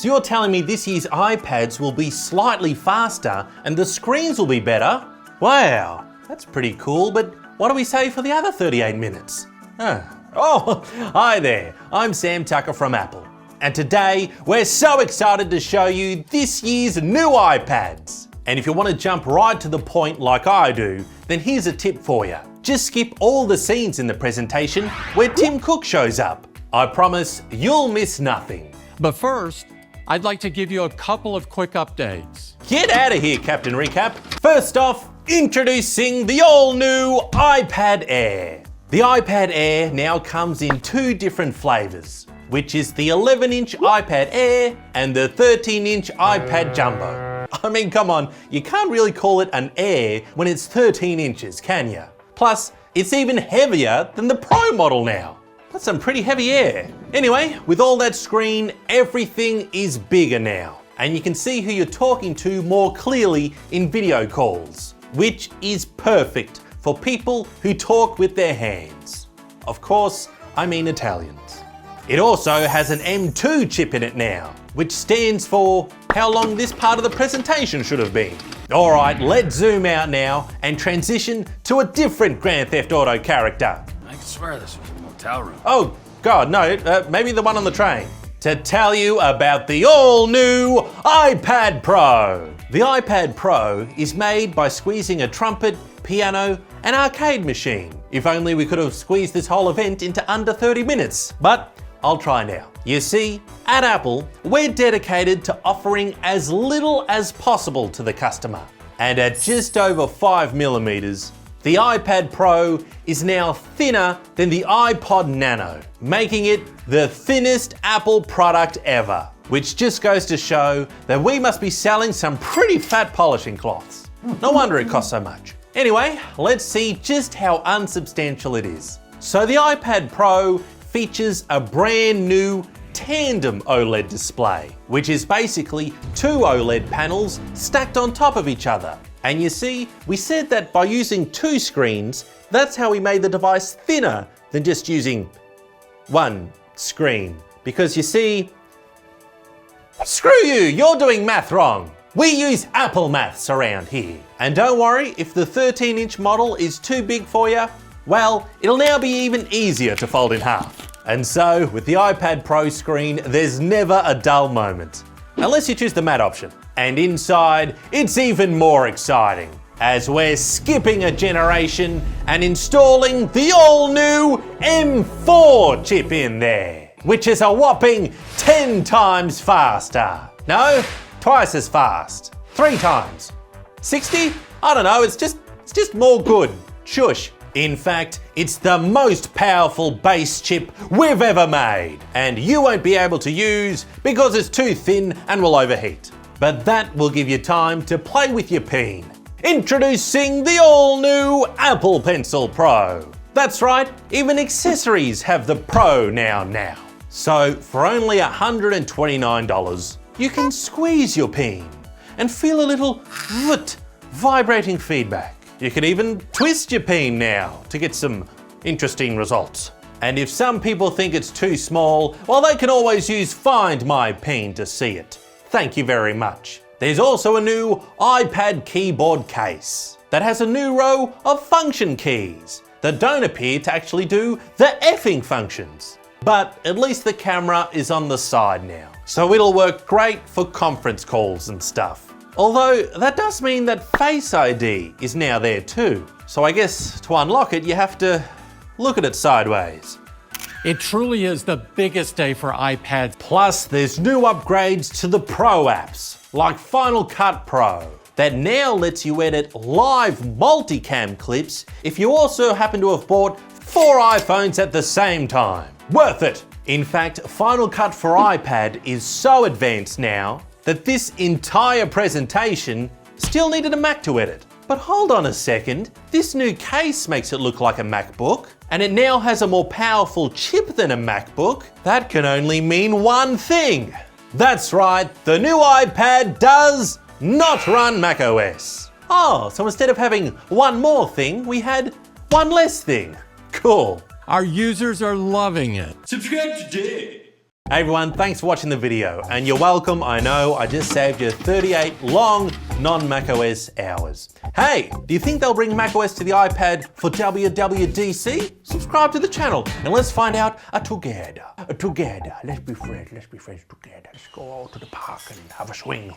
So you're telling me this year's iPads will be slightly faster and the screens will be better? Wow, that's pretty cool, but what do we say for the other 38 minutes? Oh, hi there, I'm Sam Tucker from Apple. And today, we're so excited to show you this year's new iPads. And if you want to jump right to the point like I do, then here's a tip for you. Just skip all the scenes in the presentation where Tim Cook shows up. I promise you'll miss nothing. But first, I'd like to give you a couple of quick updates. Get out of here, Captain Recap. First off, introducing the all-new iPad Air. The iPad Air now comes in two different flavors, which is the 11-inch iPad Air and the 13-inch iPad Jumbo. I mean, come on, you can't really call it an Air when it's 13 inches, can you? Plus, it's even heavier than the Pro model now. That's some pretty heavy Air. Anyway, with all that screen, everything is bigger now. And you can see who you're talking to more clearly in video calls, which is perfect for people who talk with their hands. Of course, I mean Italians. It also has an M2 chip in it now, which stands for how long this part of the presentation should have been. All right, let's zoom out now and transition to a different Grand Theft Auto character. I swear this was a motel room. Oh, God, no, maybe the one on the train. To tell you about the all-new iPad Pro. The iPad Pro is made by squeezing a trumpet, piano, and arcade machine. If only we could have squeezed this whole event into under 30 minutes, but I'll try now. You see, at Apple, we're dedicated to offering as little as possible to the customer. And at just over 5mm, the iPad Pro is now thinner than the iPod Nano, making it the thinnest Apple product ever. Which just goes to show that we must be selling some pretty fat polishing cloths. No wonder it costs so much. Anyway, let's see just how unsubstantial it is. So the iPad Pro features a brand new tandem OLED display, which is basically two OLED panels stacked on top of each other. And you see, we said that by using two screens, that's how we made the device thinner than just using one screen. Because you see, screw you, you're doing math wrong. We use Apple maths around here. And don't worry, if the 13-inch model is too big for you, well, it'll now be even easier to fold in half. And so, with the iPad Pro screen, there's never a dull moment. Unless you choose the matte option. And inside, it's even more exciting, as we're skipping a generation and installing the all-new M4 chip in there, which is a whopping 10 times faster. No, twice as fast. 3 times. 60? I don't know, it's just more good. Shush. In fact, it's the most powerful base chip we've ever made, and you won't be able to use because it's too thin and will overheat. But that will give you time to play with your peen. Introducing the all-new Apple Pencil Pro. That's right, even accessories have the Pro now. So for only $129, you can squeeze your peen and feel a little vibrating feedback. You can even twist your peen now to get some interesting results. And if some people think it's too small, well, they can always use Find My Peen to see it. Thank you very much. There's also a new iPad keyboard case that has a new row of function keys that don't appear to actually do the effing functions. But at least the camera is on the side now, so it'll work great for conference calls and stuff. Although that does mean that Face ID is now there too. So I guess to unlock it, you have to look at it sideways. It truly is the biggest day for iPads. Plus, there's new upgrades to the Pro apps, like Final Cut Pro, that now lets you edit live multicam clips if you also happen to have bought 4 iPhones at the same time. Worth it! In fact, Final Cut for iPad is so advanced now that this entire presentation still needed a Mac to edit. But hold on a second, this new case makes it look like a MacBook, and it now has a more powerful chip than a MacBook. That can only mean one thing. That's right, the new iPad does not run macOS. Oh, so instead of having one more thing, we had one less thing. Cool. Our users are loving it. Subscribe today. Hey everyone, thanks for watching the video, and you're welcome. I know I just saved you 38 long non-macOS hours. Hey, do you think they'll bring macOS to the iPad for WWDC? Subscribe to the channel and let's find out together. Let's be friends together. Let's go out to the park and have a swing.